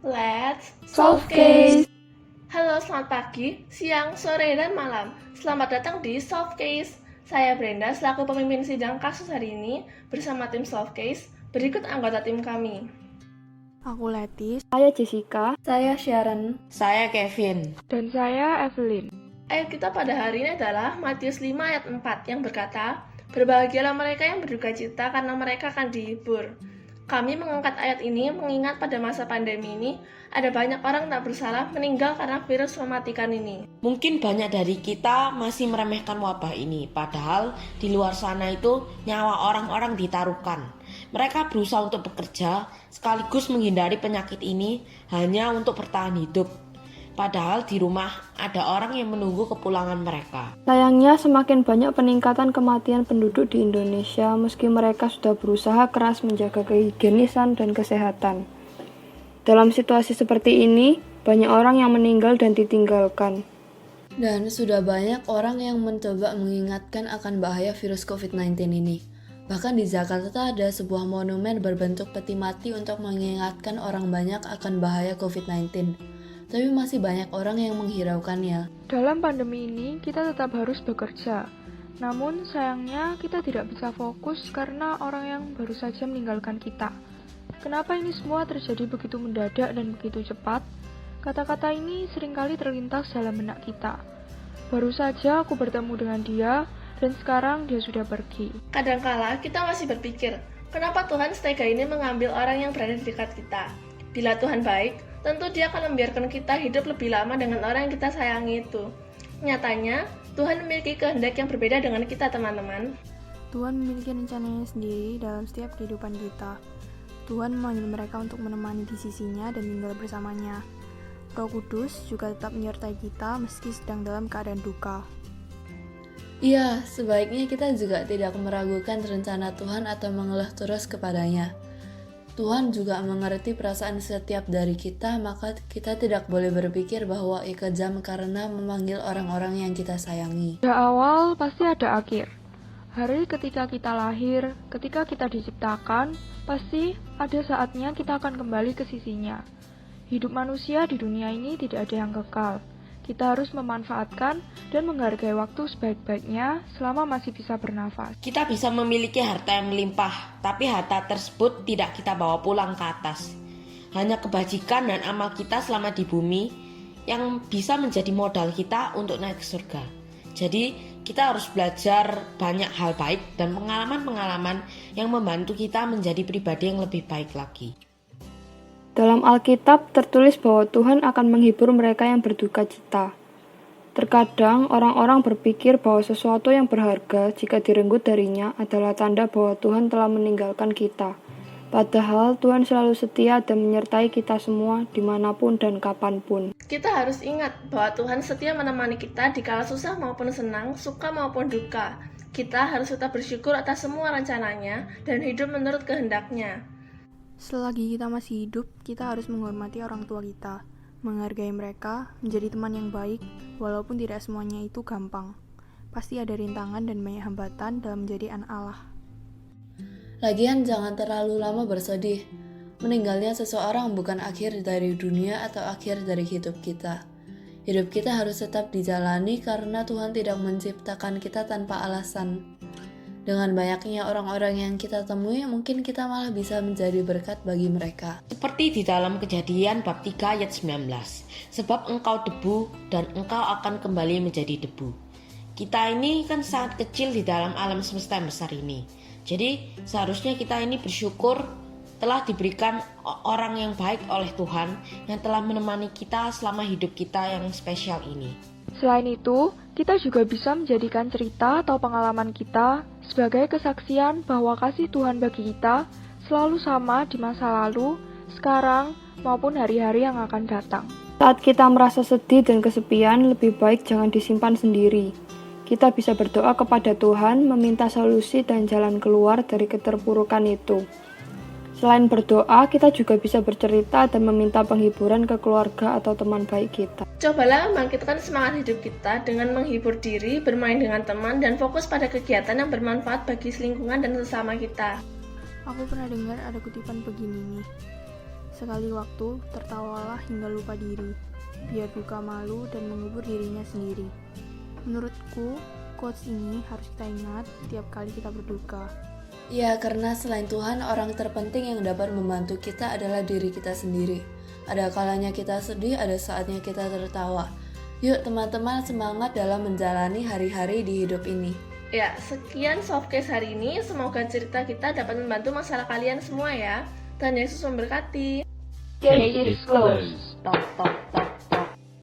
Let's Solve Case. Halo, selamat pagi, siang, sore, dan malam. Selamat datang di Solve Case. Saya Brenda, selaku pemimpin sidang kasus hari ini bersama tim Solve Case. Berikut anggota tim kami. Aku Letis. Saya Jessica. Saya Sharon. Saya Kevin. Dan saya Evelyn. Ayat kita pada hari ini adalah Matius 5 ayat 4 yang berkata, "Berbahagialah mereka yang berduka cita karena mereka akan dihibur." Kami mengangkat ayat ini mengingat pada masa pandemi ini ada banyak orang tak bersalah meninggal karena virus mematikan ini. Mungkin banyak dari kita masih meremehkan wabah ini, padahal di luar sana itu nyawa orang-orang ditaruhkan. Mereka berusaha untuk bekerja sekaligus menghindari penyakit ini hanya untuk bertahan hidup. Padahal di rumah ada orang yang menunggu kepulangan mereka. Sayangnya semakin banyak peningkatan kematian penduduk di Indonesia meski mereka sudah berusaha keras menjaga kehigienisan dan kesehatan. Dalam situasi seperti ini, banyak orang yang meninggal dan ditinggalkan. Dan sudah banyak orang yang mencoba mengingatkan akan bahaya virus COVID-19 ini. Bahkan di Jakarta ada sebuah monumen berbentuk peti mati untuk mengingatkan orang banyak akan bahaya COVID-19. Tapi masih banyak orang yang menghiraukannya. Dalam pandemi ini, kita tetap harus bekerja. Namun, sayangnya kita tidak bisa fokus karena orang yang baru saja meninggalkan kita. Kenapa ini semua terjadi begitu mendadak dan begitu cepat? Kata-kata ini seringkali terlintas dalam benak kita. Baru saja aku bertemu dengan dia, dan sekarang dia sudah pergi. Kadangkala kita masih berpikir, kenapa Tuhan setega ini mengambil orang yang berada di dekat kita? Bila Tuhan baik, tentu Dia akan membiarkan kita hidup lebih lama dengan orang yang kita sayangi itu. Nyatanya, Tuhan memiliki kehendak yang berbeda dengan kita, teman-teman. Tuhan memiliki rencananya sendiri dalam setiap kehidupan kita. Tuhan memanggil mereka untuk menemani di sisinya dan tinggal bersamanya. Roh Kudus juga tetap menyertai kita meski sedang dalam keadaan duka. Iya, sebaiknya kita juga tidak meragukan rencana Tuhan atau mengeluh terus kepadanya. Tuhan juga mengerti perasaan setiap dari kita, maka kita tidak boleh berpikir bahwa ia kejam karena memanggil orang-orang yang kita sayangi. Ada awal, pasti ada akhir. Hari ketika kita lahir, ketika kita diciptakan, pasti ada saatnya kita akan kembali ke sisinya. Hidup manusia di dunia ini tidak ada yang kekal. Kita harus memanfaatkan dan menghargai waktu sebaik-baiknya selama masih bisa bernafas. Kita bisa memiliki harta yang melimpah, tapi harta tersebut tidak kita bawa pulang ke atas. Hanya kebajikan dan amal kita selama di bumi yang bisa menjadi modal kita untuk naik ke surga. Jadi kita harus belajar banyak hal baik dan pengalaman-pengalaman yang membantu kita menjadi pribadi yang lebih baik lagi. Dalam Alkitab tertulis bahwa Tuhan akan menghibur mereka yang berduka cita. Terkadang orang-orang berpikir bahwa sesuatu yang berharga jika direnggut darinya adalah tanda bahwa Tuhan telah meninggalkan kita. Padahal Tuhan selalu setia dan menyertai kita semua dimanapun dan kapanpun. Kita harus ingat bahwa Tuhan setia menemani kita di kala susah maupun senang, suka maupun duka. Kita harus tetap bersyukur atas semua rencananya dan hidup menurut kehendaknya. Selagi kita masih hidup, kita harus menghormati orang tua kita, menghargai mereka, menjadi teman yang baik, walaupun tidak semuanya itu gampang. Pasti ada rintangan dan banyak hambatan dalam menjadi anak Allah. Lagian jangan terlalu lama bersedih. Meninggalnya seseorang bukan akhir dari dunia atau akhir dari hidup kita. Hidup kita harus tetap dijalani karena Tuhan tidak menciptakan kita tanpa alasan. Dengan banyaknya orang-orang yang kita temui, mungkin kita malah bisa menjadi berkat bagi mereka. Seperti di dalam Kejadian bab 3 ayat 19. Sebab engkau debu dan engkau akan kembali menjadi debu. Kita ini kan sangat kecil di dalam alam semesta yang besar ini. Jadi seharusnya kita ini bersyukur telah diberikan orang yang baik oleh Tuhan yang telah menemani kita selama hidup kita yang spesial ini. Selain itu, kita juga bisa menjadikan cerita atau pengalaman kita sebagai kesaksian bahwa kasih Tuhan bagi kita selalu sama di masa lalu, sekarang, maupun hari-hari yang akan datang. Saat kita merasa sedih dan kesepian, lebih baik jangan disimpan sendiri. Kita bisa berdoa kepada Tuhan, meminta solusi dan jalan keluar dari keterpurukan itu. Selain berdoa, kita juga bisa bercerita dan meminta penghiburan ke keluarga atau teman baik kita. Cobalah membangkitkan semangat hidup kita dengan menghibur diri, bermain dengan teman, dan fokus pada kegiatan yang bermanfaat bagi lingkungan dan sesama kita. Aku pernah dengar ada kutipan begini nih. Sekali waktu, tertawalah hingga lupa diri, biar duka malu dan mengubur dirinya sendiri. Menurutku, quotes ini harus kita ingat tiap kali kita berduka. Ya, karena selain Tuhan, orang terpenting yang dapat membantu kita adalah diri kita sendiri. Ada kalanya kita sedih, ada saatnya kita tertawa. Yuk teman-teman, semangat dalam menjalani hari-hari di hidup ini. Ya, sekian Softcase hari ini. Semoga cerita kita dapat membantu masalah kalian semua ya. Tuhan Yesus memberkati. Case is closed. Tok tok tok.